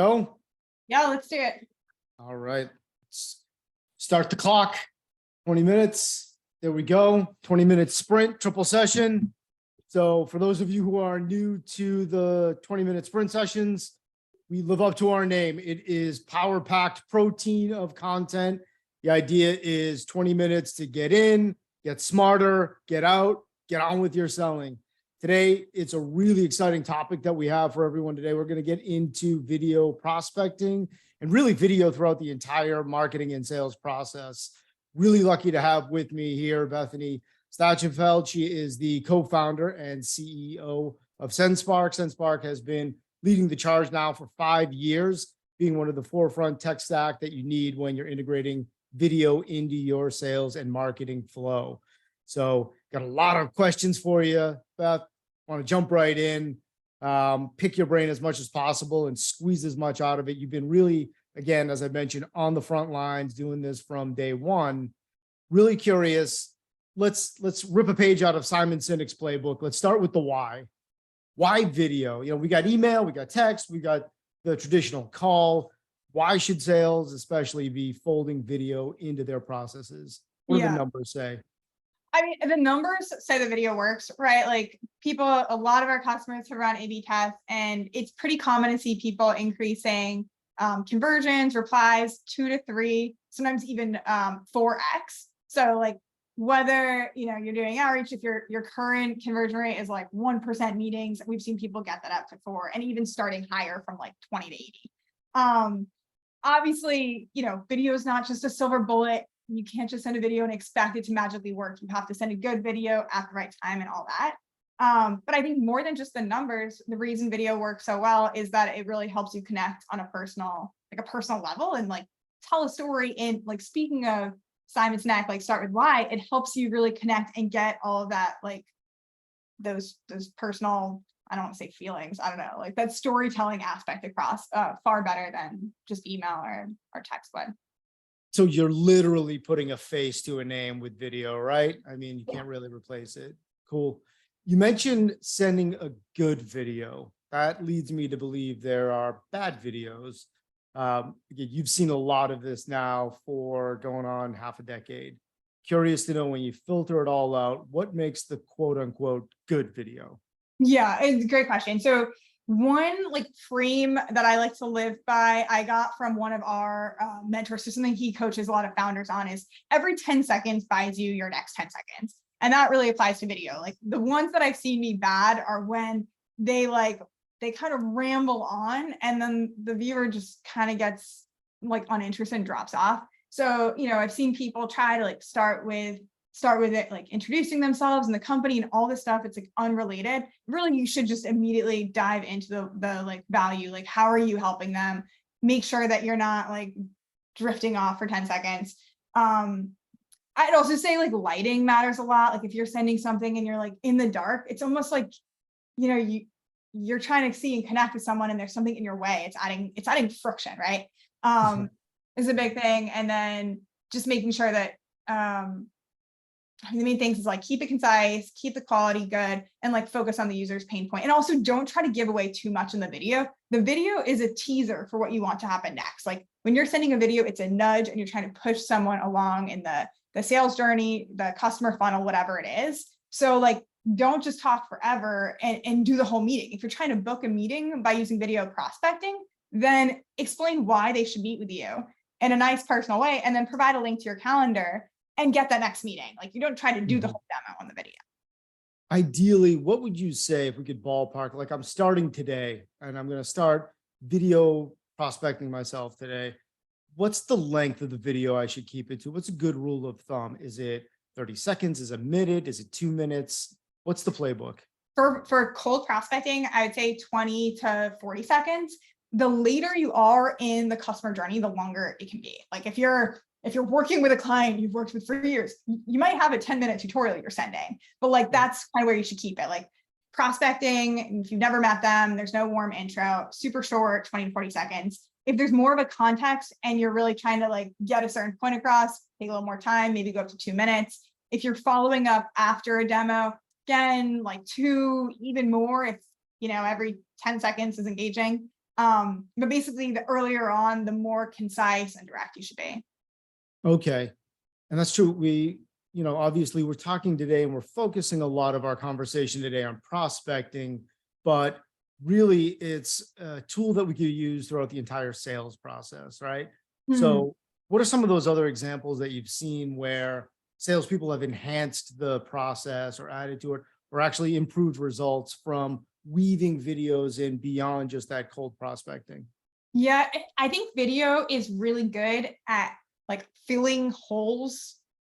Go. Yeah, let's do it. All right. Let's start the clock. 20 minutes. There we go. 20-minute sprint, triple session. So for those of you who are new to the 20-minute sprint sessions, we live up to our name. It is power-packed protein of content. The idea is 20 minutes to get in, get smarter, get out, get on with your selling. Today, it's a really exciting topic that we have for everyone today. We're going to get into video prospecting and really video throughout the entire marketing and sales process. Really lucky to have with me here Bethany Stachenfeld. She is the co-founder and CEO of SendSpark. SendSpark has been leading the charge now for 5 years, being one of the forefront tech stack that you need when you're integrating video into your sales and marketing flow. So got a lot of questions for you, Beth. Want to jump right in, pick your brain as much as possible and squeeze as much out of it. You've been really, again, as I mentioned, on the front lines doing this from day one. Really curious. Let's rip a page out of Simon Sinek's playbook. Let's start with the why. Why video? You know, we got email, we got text, we got the traditional call. Why should sales especially be folding video into their processes? What do the numbers say? I mean, the numbers say the video works, right? Like people, a lot of our customers have run A/B tests, and it's pretty common to see people increasing conversions, replies 2 to 3, sometimes even 4x. So like whether you're doing outreach, if your current conversion rate is like 1% meetings, we've seen people get that up to 4, and even starting higher from like 20 to 80. Obviously, video is not just a silver bullet. You can't just send a video and expect it to magically work. You have to send a good video at the right time and all that. But I think more than just the numbers, the reason video works so well is that it really helps you connect on a personal level and like tell a story. And like, speaking of Simon Sinek, like start with why, it helps you really connect and get all of that, like those personal, I don't want to say feelings, I don't know, like that storytelling aspect across far better than just email or text would. So you're literally putting a face to a name with video, right? I mean, you can't really replace it. Cool. You mentioned sending a good video. That leads me to believe there are bad videos. You've seen a lot of this now for going on half a decade. Curious to know, when you filter it all out, what makes the quote unquote good video? Yeah, it's a great question. So one like frame that I like to live by, I got from one of our mentors. So something he coaches a lot of founders on is every 10 seconds buys you your next 10 seconds. And that really applies to video. Like the ones that I've seen be bad are when they kind of ramble on and then the viewer just kind of gets like uninterested and drops off. So, I've seen people try to like start with it, like introducing themselves and the company and all this stuff. It's like unrelated. Really, you should just immediately dive into the like value, like how are you helping them? Make sure that you're not like drifting off for 10 seconds. I'd also say like lighting matters a lot. Like if you're sending something and you're like in the dark, it's almost like, you're trying to see and connect with someone and there's something in your way. It's adding friction, right? Is a big thing. And then just making sure that, the main things is like keep it concise, keep the quality good, and like focus on the user's pain point. And also don't try to give away too much in the video. The video is a teaser for what you want to happen next. Like when you're sending a video, it's a nudge and you're trying to push someone along in the sales journey, the customer funnel, whatever it is. So like, don't just talk forever and do the whole meeting. If you're trying to book a meeting by using video prospecting, then explain why they should meet with you in a nice personal way, and then provide a link to your calendar and get that next meeting. Like you don't try to do the whole demo on the video. Ideally, what would you say if we could ballpark? Like I'm starting today and I'm going to start video prospecting myself today. What's the length of the video I should keep it to? What's a good rule of thumb? Is it 30 seconds? Is it a minute? Is it 2 minutes? What's the playbook? For cold prospecting, I would say 20 to 40 seconds. The later you are in the customer journey, the longer it can be. Like if you're working with a client you've worked with for years, you might have a 10-minute tutorial you're sending, but like that's kind of where you should keep it. Like prospecting, if you've never met them, there's no warm intro, super short, 20 to 40 seconds. If there's more of a context and you're really trying to like get a certain point across, take a little more time, maybe go up to 2 minutes. If you're following up after a demo, again, like 2, even more if every 10 seconds is engaging. But basically the earlier on, the more concise and direct you should be. Okay. And that's true. Obviously we're talking today and we're focusing a lot of our conversation today on prospecting, but really it's a tool that we could use throughout the entire sales process, right? So what are some of those other examples that you've seen where salespeople have enhanced the process or added to it, or actually improved results from weaving videos in beyond just that cold prospecting? Yeah, I think video is really good at like filling holes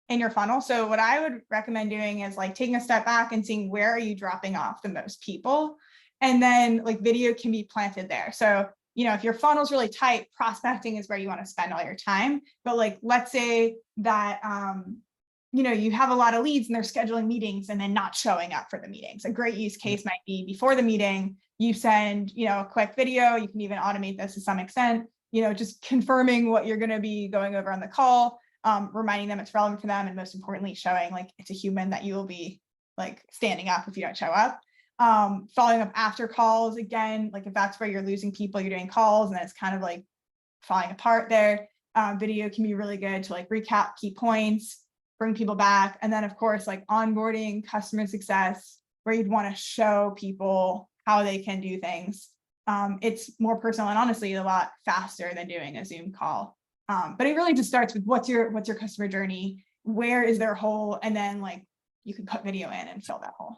in your funnel. So what I would recommend doing is like taking a step back and seeing where are you dropping off the most people, and then like video can be planted there. So if your funnel's really tight, prospecting is where you want to spend all your time. But like let's say that you have a lot of leads and they're scheduling meetings and then not showing up for the meetings. A great use case might be before the meeting, you send, a quick video. You can even automate this to some extent, just confirming what you're going to be going over on the call, reminding them it's relevant for them. And most importantly, showing like it's a human that you will be like standing up if you don't show up. Following up after calls, again, like if that's where you're losing people, you're doing calls and it's kind of like falling apart there. Video can be really good to like recap key points, bring people back. And then of course, like onboarding, customer success, where you'd want to show people how they can do things. It's more personal and honestly a lot faster than doing a Zoom call. But it really just starts with what's your customer journey, where is their hole, and then like you can put video in and fill that hole.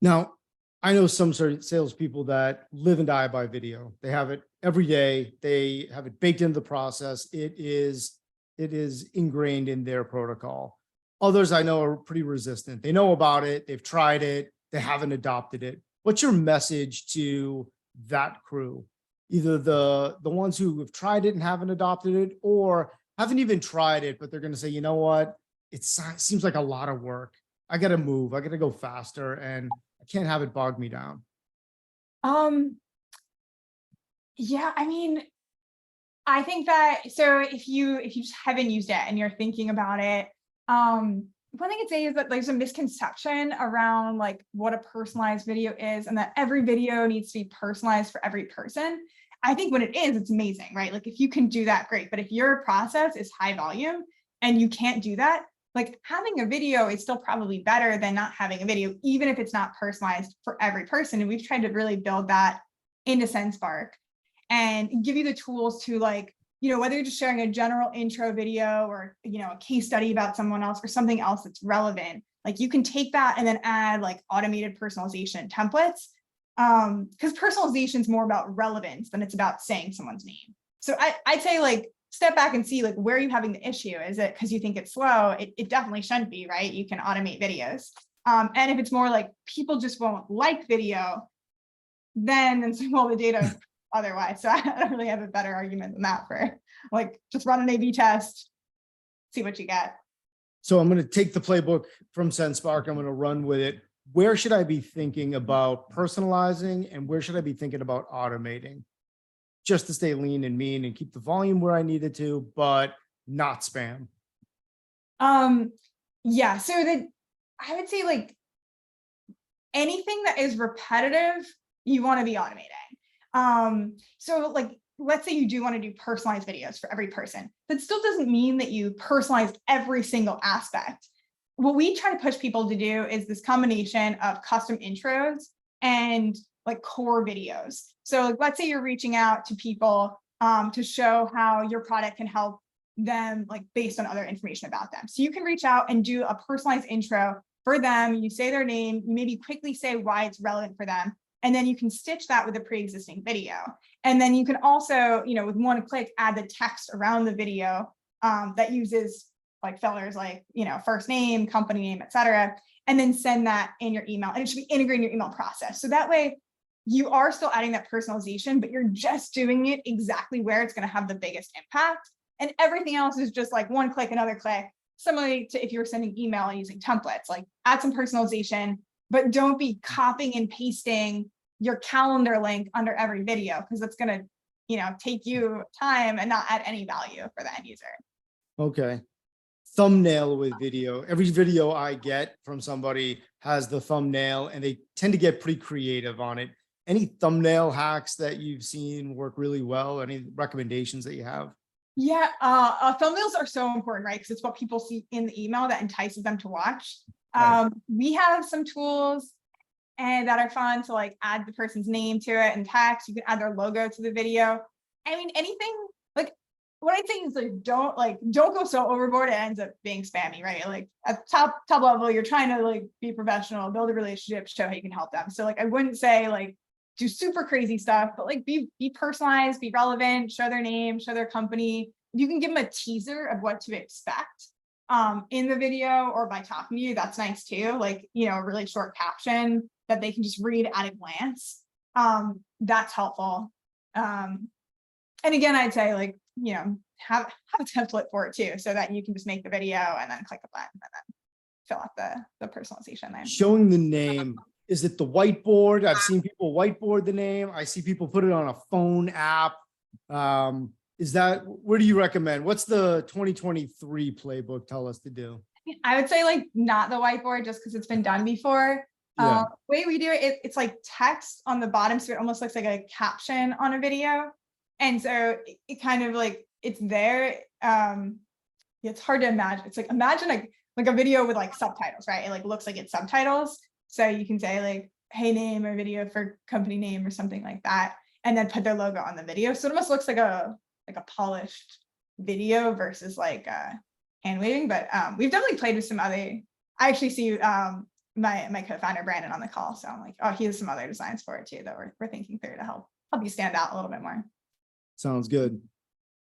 Now, I know some sort of salespeople that live and die by video. They have it every day. They have it baked into the process. It is ingrained in their protocol. Others I know are pretty resistant. They know about it. They've tried it. They haven't adopted it. What's your message to that crew? Either the ones who have tried it and haven't adopted it, or haven't even tried it, but they're going to say, you know what? It seems like a lot of work. I got to move. I got to go faster, and I can't have it bog me down. Yeah, I mean, I think that, so if you just haven't used it and you're thinking about it, one thing I'd say is that there's a misconception around like what a personalized video is, and that every video needs to be personalized for every person. I think when it is, it's amazing, right? Like if you can do that, great. But if your process is high volume and you can't do that, like having a video is still probably better than not having a video, even if it's not personalized for every person. And we've tried to really build that into SendSpark and give you the tools to like, whether you're just sharing a general intro video or, a case study about someone else or something else that's relevant, like you can take that and then add like automated personalization templates. Because personalization is more about relevance than it's about saying someone's name. So I'd say like step back and see like where are you having the issue? Is it because you think it's slow? It definitely shouldn't be, right? You can automate videos. And if it's more like people just won't like video, then say, well, the data is otherwise. So I don't really have a better argument than that for like just run an A/B test, see what you get. So I'm going to take the playbook from SendSpark. I'm going to run with it. Where should I be thinking about personalizing, and where should I be thinking about automating, just to stay lean and mean and keep the volume where I need it to, but not spam? Yeah. So I would say like anything that is repetitive, you want to be automating. So like, let's say you do want to do personalized videos for every person. That still doesn't mean that you personalize every single aspect. What we try to push people to do is this combination of custom intros and like core videos. So like, let's say you're reaching out to people to show how your product can help them, like based on other information about them. So you can reach out and do a personalized intro for them. You say their name, you maybe quickly say why it's relevant for them. And then you can stitch that with a pre-existing video. And then you can also, with one click, add the text around the video that uses like fillers like, first name, company name, et cetera, and then send that in your email. And it should be integrated in your email process. So that way you are still adding that personalization, but you're just doing it exactly where it's going to have the biggest impact. And everything else is just like one click, another click, similarly to if you were sending email and using templates, like add some personalization, but don't be copying and pasting your calendar link under every video, because that's going to, take you time and not add any value for the end user. Okay. Thumbnail with video. Every video I get from somebody has the thumbnail, and they tend to get pretty creative on it. Any thumbnail hacks that you've seen work really well? Any recommendations that you have? Yeah, thumbnails are so important, right? Because it's what people see in the email that entices them to watch. Right. We have some tools and that are fun to like add the person's name to it and text. You can add their logo to the video. I mean, anything like what I think is like don't go so overboard it ends up being spammy, right? Like at top level, you're trying to like be professional, build a relationship, show how you can help them. So like I wouldn't say like do super crazy stuff, but like be personalized, be relevant, show their name, show their company. You can give them a teaser of what to expect in the video or by talking to you. That's nice too. Like, you know, a really short caption that they can just read at a glance. That's helpful. And again, I'd say like, you know, have a template for it too, so that you can just make the video and then click a button and then fill out the personalization there. Showing the name. Is it the whiteboard? I've seen people whiteboard the name. I see people put it on a phone app. Is that, where do you recommend? What's the 2023 playbook tell us to do? I would say like not the whiteboard just because it's been done before. Yeah. Way we do it, it's like text on the bottom, so it almost looks like a caption on a video. And so it kind of like, it's there. It's hard to imagine. It's like, imagine like a video with like subtitles, right? It like looks like it's subtitles. So you can say like, hey, name or video for company name or something like that, and then put their logo on the video. So it almost looks like a polished video versus like hand waving. But we've definitely played with some other, I actually see my co-founder Brandon on the call. So I'm like, oh, he has some other designs for it too that we're thinking through to help you stand out a little bit more. Sounds good.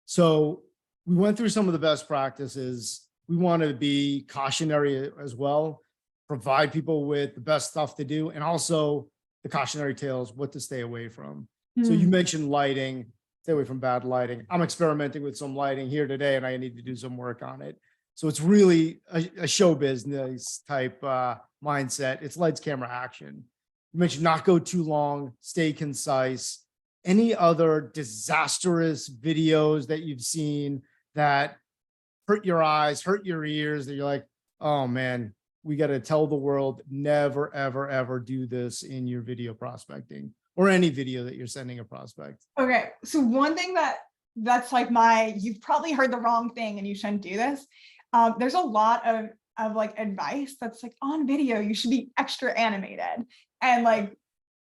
So we went through some of the best practices. We want to be cautionary as well, provide people with the best stuff to do, and also the cautionary tales, what to stay away from. So you mentioned lighting, stay away from bad lighting. I'm experimenting with some lighting here today and I need to do some work on it. So it's really a show business type mindset. It's lights, camera, action. You mentioned not go too long, stay concise. Any other disastrous videos that you've seen that hurt your eyes, hurt your ears, that you're like, oh man, we got to tell the world, never, ever, ever do this in your video prospecting or any video that you're sending a prospect? Okay, so one thing that's like you've probably heard the wrong thing and you shouldn't do this. There's a lot of like advice that's like on video, you should be extra animated. And like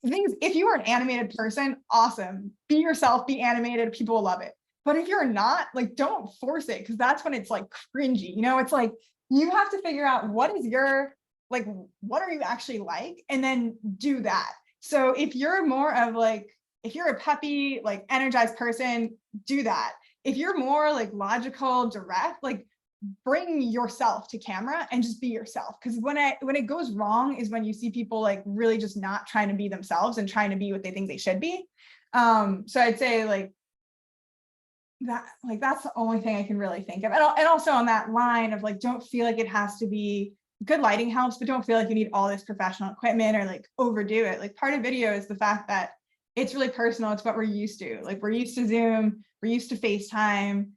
things, if you are an animated person, awesome. Be yourself, be animated, people will love it. But if you're not, like, don't force it, because that's when it's like cringy. You know, it's like you have to figure out what is your, like, what are you actually like, and then do that. So if you're more of like, if you're a peppy, like energized person, do that. If you're more like logical, direct, like bring yourself to camera and just be yourself. Because when it goes wrong is when you see people like really just not trying to be themselves and trying to be what they think they should be. So I'd say like that, like that's the only thing I can really think of. And also on that line of like, don't feel like it has to be, good lighting helps, but don't feel like you need all this professional equipment or like overdo it. Like part of video is the fact that it's really personal. It's what we're used to. Like we're used to Zoom, we're used to FaceTime.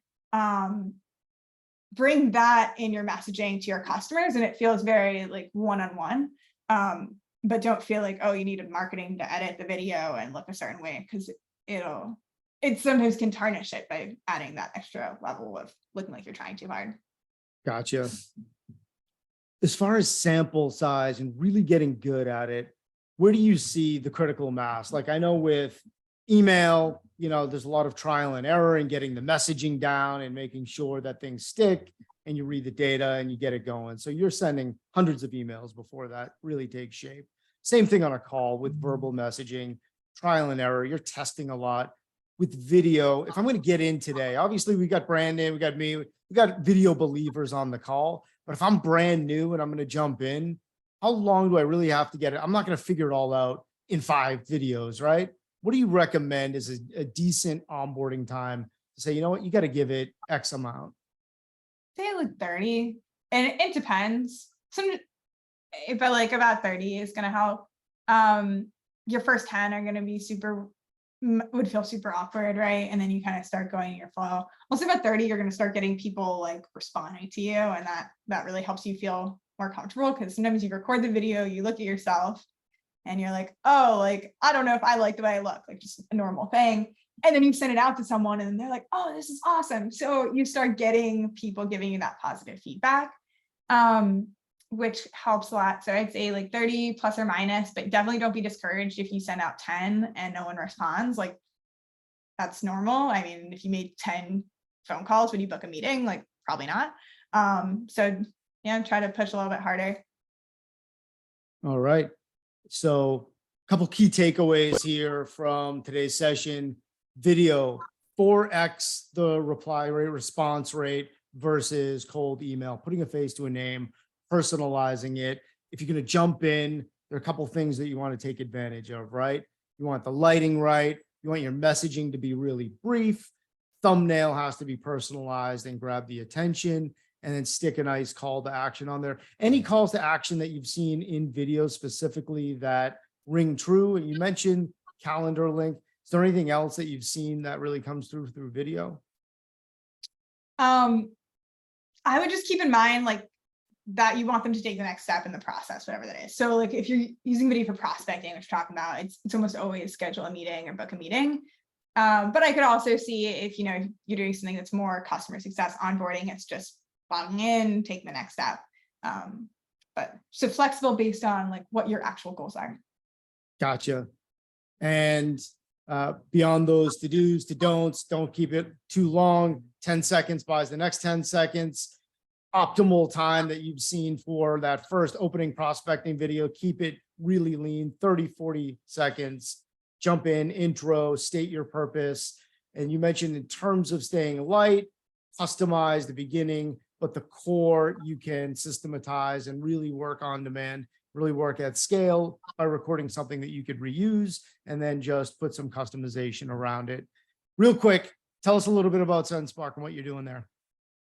Bring that in your messaging to your customers, and it feels very like one-on-one. But don't feel like, oh, you need marketing to edit the video and look a certain way, because it sometimes can tarnish it by adding that extra level of looking like you're trying too hard. Gotcha. As far as sample size and really getting good at it, where do you see the critical mass? Like I know with email, you know, there's a lot of trial and error in getting the messaging down and making sure that things stick and you read the data and you get it going. So you're sending hundreds of emails before that really takes shape. Same thing on a call with verbal messaging, trial and error. You're testing a lot. With video, if I'm going to get in today, obviously we got Brandon, we got me, we got video believers on the call. But if I'm brand new and I'm going to jump in, how long do I really have to get it? I'm not going to figure it all out in 5 videos, right? What do you recommend as a decent onboarding time to say, you know what, you got to give it X amount? Say like 30, and it depends. But like about 30 is going to help. Your first 10 are going to be would feel super awkward, right? And then you kind of start going in your flow. Also about 30, you're going to start getting people like responding to you, and that really helps you feel more comfortable, because sometimes you record the video, you look at yourself, and you're like, oh, like, I don't know if I like the way I look, like just a normal thing. And then you send it out to someone and they're like, oh, this is awesome. So you start getting people giving you that positive feedback, which helps a lot. So I'd say like 30 plus or minus, but definitely don't be discouraged if you send out 10 and no one responds. Like, that's normal. I mean, if you made 10 phone calls when you book a meeting, like probably not. So yeah, try to push a little bit harder. All right. So a couple key takeaways here from today's session. Video, 4x the reply rate, response rate versus cold email, putting a face to a name, personalizing it. If you're going to jump in, there are a couple things that you want to take advantage of, right? You want the lighting right. You want your messaging to be really brief. Thumbnail has to be personalized and grab the attention, and then stick a nice call to action on there. Any calls to action that you've seen in videos specifically that ring true? And you mentioned calendar link. Is there anything else that you've seen that really comes through video? I would just keep in mind like that you want them to take the next step in the process, whatever that is. So like if you're using video for prospecting, which we're talking about, it's almost always schedule a meeting or book a meeting. But I could also see if, you know, you're doing something that's more customer success onboarding, it's just logging in, taking the next step. But so flexible based on like what your actual goals are. Gotcha. And beyond those to do's, to don'ts, don't keep it too long. 10 seconds buys the next 10 seconds. Optimal time that you've seen for that first opening prospecting video, keep it really lean, 30, 40 seconds. Jump in, intro, state your purpose. And you mentioned in terms of staying light, customize the beginning, but the core you can systematize and really work on demand, really work at scale by recording something that you could reuse, and then just put some customization around it. Real quick, tell us a little bit about SendSpark and what you're doing there.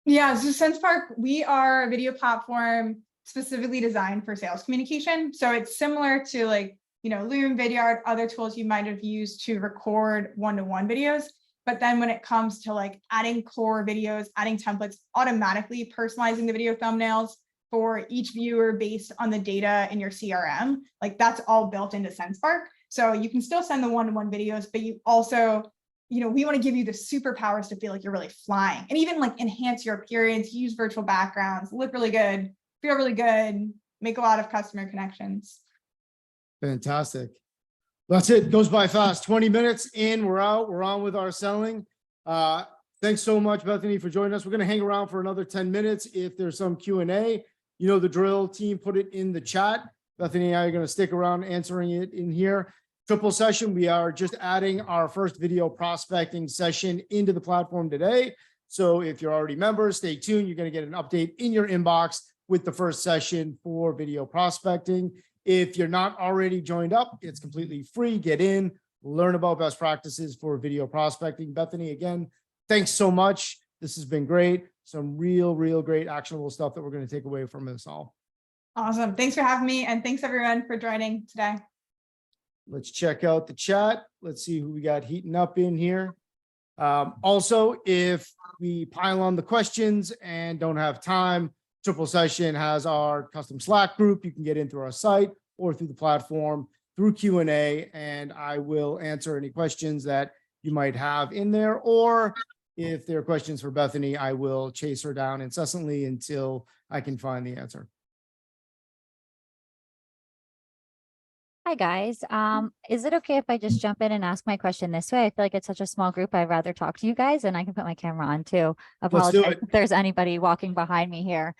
Yeah, so SendSpark, we are a video platform specifically designed for sales communication. So it's similar to like, you know, Loom, Vidyard, other tools you might have used to record one-to-one videos. But then when it comes to like adding core videos, adding templates, automatically personalizing the video thumbnails for each viewer based on the data in your CRM, like that's all built into SendSpark. So you can still send the one-to-one videos, but you also, you know, we want to give you the superpowers to feel like you're really flying, and even like enhance your appearance, use virtual backgrounds, look really good, feel really good, make a lot of customer connections. Fantastic. That's it. Goes by fast. 20 minutes in, we're out. We're on with our selling. Thanks so much, Bethany, for joining us. We're going to hang around for another 10 minutes. If there's some Q&A, you know the drill. Team, put it in the chat. Bethany and I are going to stick around answering it in here. Triple session. We are just adding our first video prospecting session into the platform today. So if you're already members, stay tuned. You're going to get an update in your inbox with the first session for video prospecting. If you're not already joined up, it's completely free. Get in, learn about best practices for video prospecting. Bethany, again, thanks so much. This has been great. Some real great actionable stuff that we're going to take away from this all. Awesome. Thanks for having me. And thanks everyone for joining today. Let's check out the chat. Let's see who we got heating up in here. Also, if we pile on the questions and don't have time, Triple Session has our custom Slack group. You can get in through our site or through the platform through Q&A, and I will answer any questions that you might have in there. Or if there are questions for Bethany, I will chase her down incessantly until I can find the answer. Hi guys. Is it okay if I just jump in and ask my question this way? I feel like it's such a small group. I'd rather talk to you guys, and I can put my camera on too. Apologize if there's anybody walking behind me here.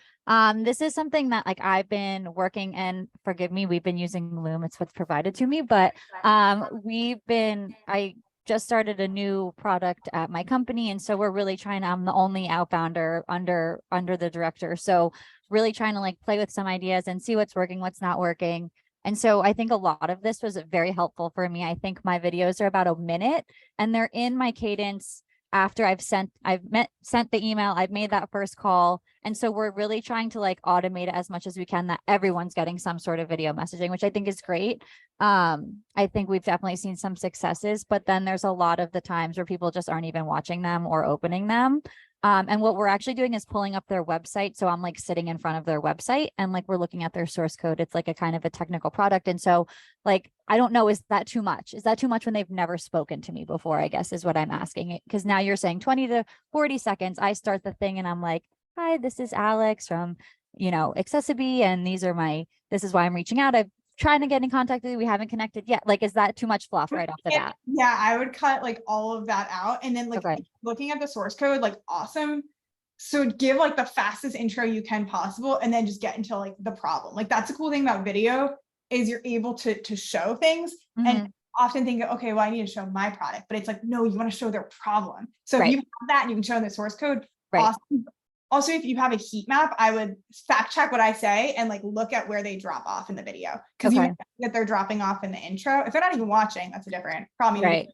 This is something that like I've been working, and forgive me, we've been using Loom. It's what's provided to me, but I just started a new product at my company, and so we're really trying to, I'm the only outbounder under the director. So really trying to like play with some ideas and see what's working, what's not working. And so I think a lot of this was very helpful for me. I think my videos are about a minute, and they're in my cadence after I've sent the email, I've made that first call. And so we're really trying to like automate it as much as we can, that everyone's getting some sort of video messaging, which I think is great. I think we've definitely seen some successes, but then there's a lot of the times where people just aren't even watching them or opening them. And what we're actually doing is pulling up their website. So I'm like sitting in front of their website and like we're looking at their source code. It's like a kind of a technical product. And so like, I don't know, is that too much? Is that too much when they've never spoken to me before, I guess is what I'm asking. Because now you're saying 20 to 40 seconds. I start the thing and I'm like, hi, this is Alex from, Accessibility. And this is why I'm reaching out. I've trying to get in contact with you. We haven't connected yet. Like, is that too much fluff right off the bat? Yeah, I would cut like all of that out. And then like Okay. looking at the source code, like awesome. So give like the fastest intro you can possible and then just get into like the problem. Like that's the cool thing about video is you're able to show things and often think, okay, well, I need to show my product, but it's like, no, you want to show their problem. So if you have that and you can show them the source code, awesome. Also, if you have a heat map, I would fact check what I say and like look at where they drop off in the video. Because you know that they're dropping off in the intro. If they're not even watching, that's a different problem. Right.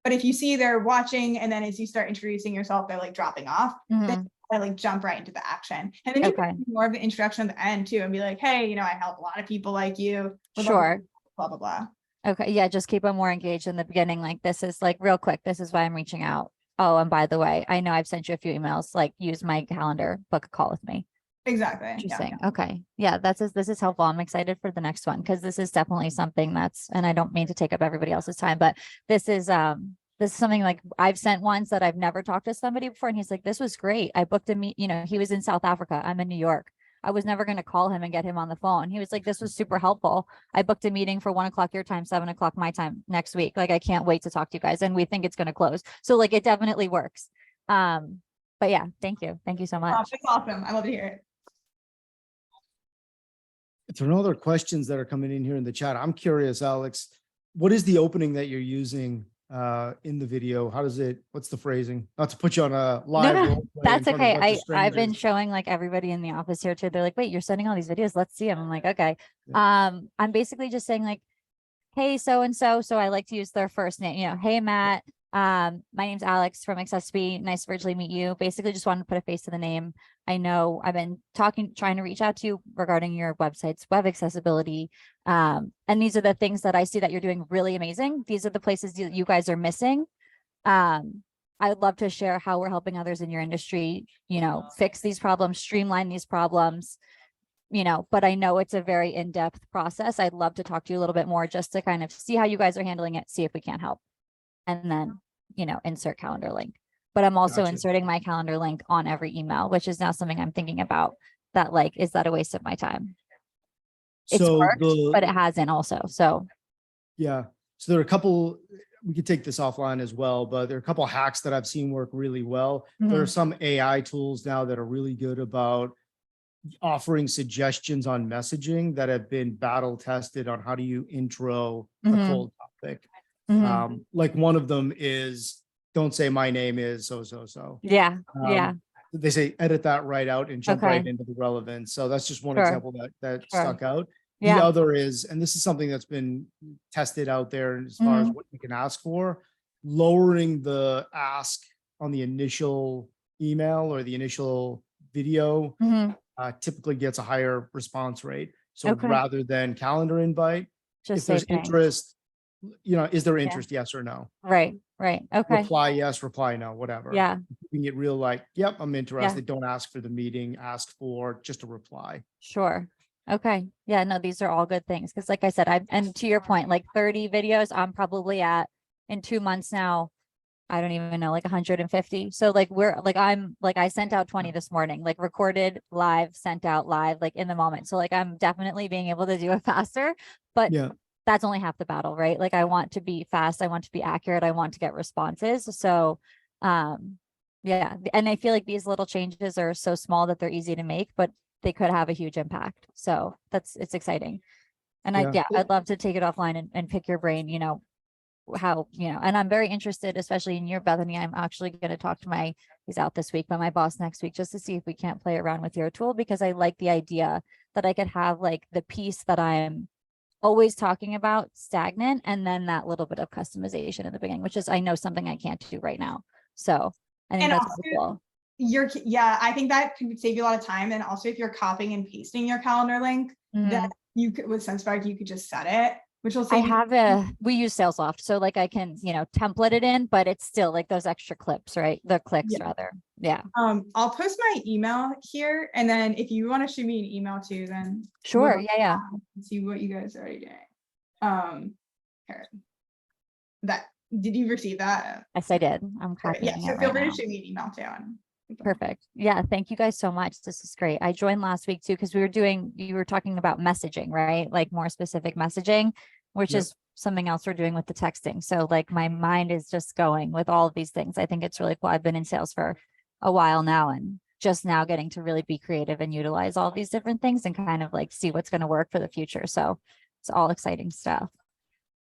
But if you see they're watching and then as you start introducing yourself, they're like dropping off, then I like jump right into the action. And then you can do more of the introduction at the end too and be like, hey, I help a lot of people like you. Sure. Blah, blah, blah. Okay. Yeah. Just keep them more engaged in the beginning. Like this is like real quick. This is why I'm reaching out. Oh, and by the way, I know I've sent you a few emails, like use my calendar, book a call with me. Exactly. Interesting. Yeah. Okay. Yeah, this is helpful. I'm excited for the next one because this is definitely something and I don't mean to take up everybody else's time, but this is something like I've sent ones that I've never talked to somebody before. And he's like, this was great. I booked a meet, he was in South Africa. I'm in New York. I was never going to call him and get him on the phone. He was like, this was super helpful. I booked a meeting for 1 o'clock your time, 7 o'clock my time next week. Like, I can't wait to talk to you guys. And we think it's going to close. So like, it definitely works. But yeah, thank you. Thank you so much. That's awesome. I love to hear it. If there are no other questions that are coming in here in the chat, I'm curious, Alex, what is the opening that you're using in the video? What's the phrasing? Not to put you on a live. No, that's okay. I've been showing like everybody in the office here too. They're like, wait, you're sending all these videos. Let's see them. I'm like, okay. Yeah. I'm basically just saying like, hey, so-and-so. So I like to use their first name, hey, Matt, my name's Alex from Accessibility. Nice to virtually meet you. Basically just wanted to put a face to the name. I know I've been trying to reach out to you regarding your website's web accessibility. And these are the things that I see that you're doing really amazing. These are the places that you guys are missing. I would love to share how we're helping others in your industry, fix these problems, streamline these problems, but I know it's a very in-depth process. I'd love to talk to you a little bit more just to kind of see how you guys are handling it, see if we can help. And then, insert calendar link. But I'm also inserting my calendar link on every email, which is now something I'm thinking about that like, is that a waste of my time? It's worked, but it hasn't also. So yeah. So there are a couple, we could take this offline as well, but there are a couple of hacks that I've seen work really well. There are some AI tools now that are really good about offering suggestions on messaging that have been battle tested on how do you intro a cold topic. Like one of them is, don't say my name is so. Yeah. They say edit that right out and jump right into the relevance. So that's just one example that stuck out. The other is, and this is something that's been tested out there as far as what you can ask for, lowering the ask on the initial email or the initial video typically gets a higher response rate. So rather than calendar invite, just if there's interest, is there interest? Yes or no? Right. Okay. Reply yes, reply no, whatever. Yeah. Keeping it real like, yep, I'm interested. Don't ask for the meeting, ask for just a reply. Sure. Okay. Yeah, no, these are all good things. Cause like I said, and to your point, like 30 videos, I'm probably at in 2 months now, I don't even know, like 150. So like I sent out 20 this morning, like recorded live, sent out live, like in the moment. So like, I'm definitely being able to do it faster, but that's only half the battle, right? Like I want to be fast. I want to be accurate. I want to get responses. So, yeah. And I feel like these little changes are so small that they're easy to make, but they could have a huge impact. So it's exciting. And I'd love to take it offline and pick your brain, how, and I'm very interested, especially in your Bethany. I'm actually going to talk to he's out this week, but my boss next week, just to see if we can't play around with your tool, because I like the idea that I could have like the piece that I'm always talking about stagnant, and then that little bit of customization in the beginning, which is, I know, something I can't do right now. So I think that's cool. I think that could save you a lot of time. And also if you're copying and pasting your calendar link, that you could, with SenseFact, you could just set it which will I save you. have we use Salesloft, so like I can, template it in, but it's still like those extra clips, right? The clicks Yeah. rather. Yeah. I'll post my email here, and then if you want to shoot me an email too, then Sure. we'll Yeah. see what you guys are already doing. Here. Did you receive that? Yes, I did. I'm Okay, yeah, copying so it feel right free now. to shoot me an email too. And Perfect. Yeah. Thank you guys so much. This is great. I joined last week too, because you were talking about messaging, right? Like more specific messaging, which Yep. is something else we're doing with the texting. So like my mind is just going with all of these things. I think it's really cool. I've been in sales for a while now and just now getting to really be creative and utilize all these different things and kind of like see what's going to work for the future. So it's all exciting stuff.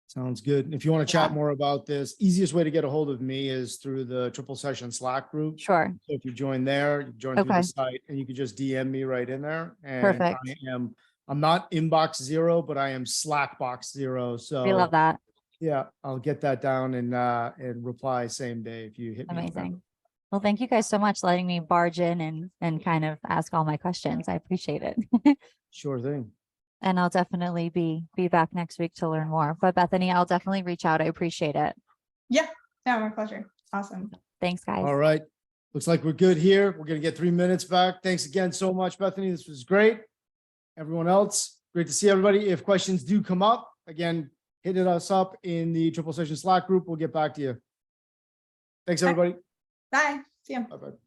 Sounds good. If you want to chat Yeah. more about this, easiest way to get a hold of me is through the triple session Slack group. Sure. So if you join there, you join through Okay. the site and you can just DM me right in there. And Perfect. I'm not inbox 0, but I am Slack box 0. So We love that. yeah, I'll get that down and reply same day if you hit me. Amazing. Well, thank you guys so much letting me barge in and kind of ask all my questions. I appreciate it. Sure thing. And I'll definitely be back next week to learn more. But Bethany, I'll definitely reach out. I appreciate it. yeah, my pleasure. Awesome. Thanks, guys. All right. Looks like we're good here. We're going to get 3 minutes back. Thanks again so much, Bethany. This was great. Everyone else, great to see everybody. If questions do come up, again, hit us up in the triple session Slack group. We'll get back to you. Thanks, everybody. Bye. See ya. Bye-bye.